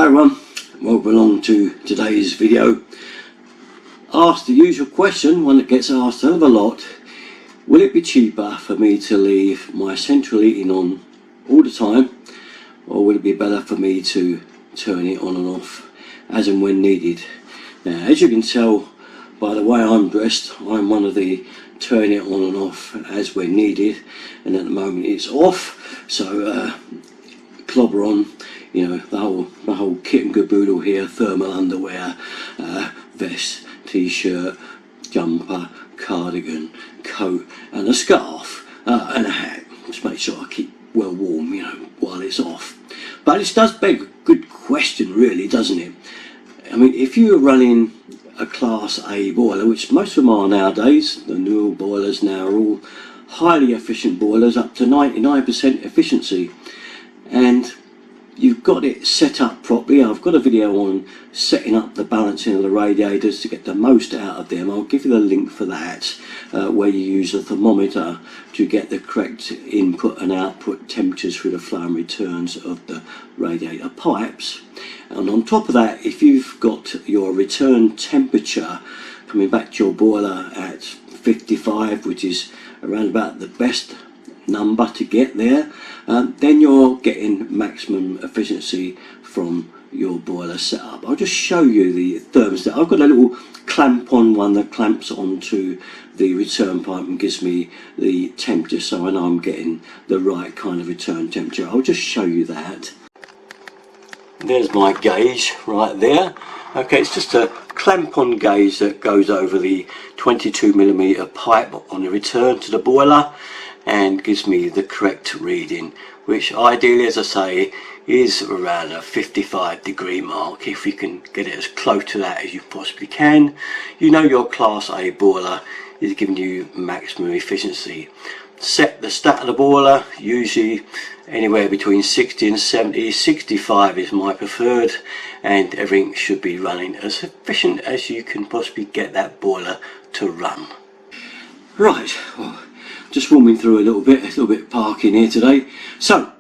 Hi everyone, welcome along to today's video. Ask the usual question, one that gets asked a hell of a lot. Will it be cheaper for me to leave my central heating on all the time, or will it be better for me to turn it on and off as and when needed? Now, as you can tell by the way I'm dressed, I'm one of the turn it on and off as when needed, and at the moment it's off, so clobber on, you know, the whole kit and caboodle here: thermal underwear, vest, t-shirt, jumper, cardigan, coat, and a scarf, and a hat, just make sure I keep well warm, you know, while it's off. But this does beg a good question, really, doesn't it? I mean, if you're running a Class A boiler, which most of them are nowadays, the newer boilers now are all highly efficient boilers, up to 99% efficiency, and you've got it set up properly. I've got a video on setting up the balancing of the radiators to get the most out of them. I'll give you the link for that, where you use a thermometer to get the correct input and output temperatures through the flow and returns of the radiator pipes. And on top of that, if you've got your return temperature coming back to your boiler at 55, which is around about the best number to get there, then you're getting maximum efficiency from your boiler setup. I'll just show you the thermostat. I've got a little clamp on one that clamps onto the return pipe and gives me the temperature, so I know I'm getting the right kind of return temperature. I'll just show you that. There's my gauge right there. Okay, it's just a clamp on gauge that goes over the 22mm pipe on the return to the boiler and gives me the correct reading, which ideally, as I say, is around a 55-degree mark. If you can get it as close to that as you possibly can, you know your Class A boiler is giving you maximum efficiency. Set the stat of the boiler, usually anywhere between 60 and 70. 65 is my preferred, and everything should be running as efficient as you can possibly get that boiler to run. Right, well, just warming through a little bit of parking here today. So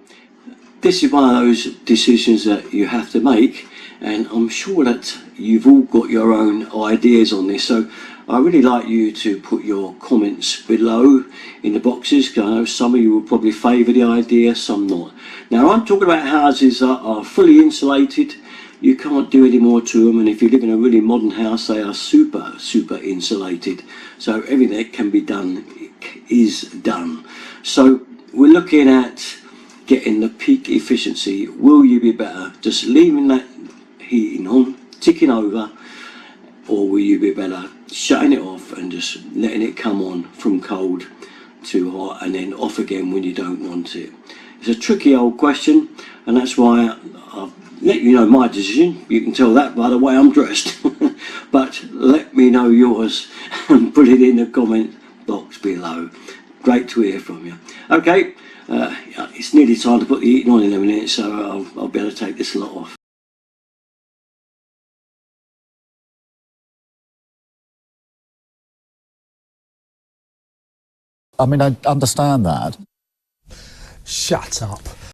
this is one of those decisions that you have to make, and I'm sure that you've all got your own ideas on this, so I really like you to put your comments below in the boxes, because I know some of you will probably favour the idea, some not. Now, I'm talking about houses that are fully insulated. You can't do any more to them, and if you live in a really modern house, they are super insulated, so everything that can be done is done. So we're looking at getting the peak efficiency. Will you be better just leaving that heating on, ticking over, or will you be better shutting it off and just letting it come on from cold to hot and then off again when you don't want it? It's a tricky old question, and that's why I've let you know my decision. You can tell that by the way I'm dressed. But let me know yours and put it in the comment box below. Great to hear from you. Okay, it's nearly time to put the heating on in a minute, so I'll be able to take this lot off. I mean, I understand that. Shut up.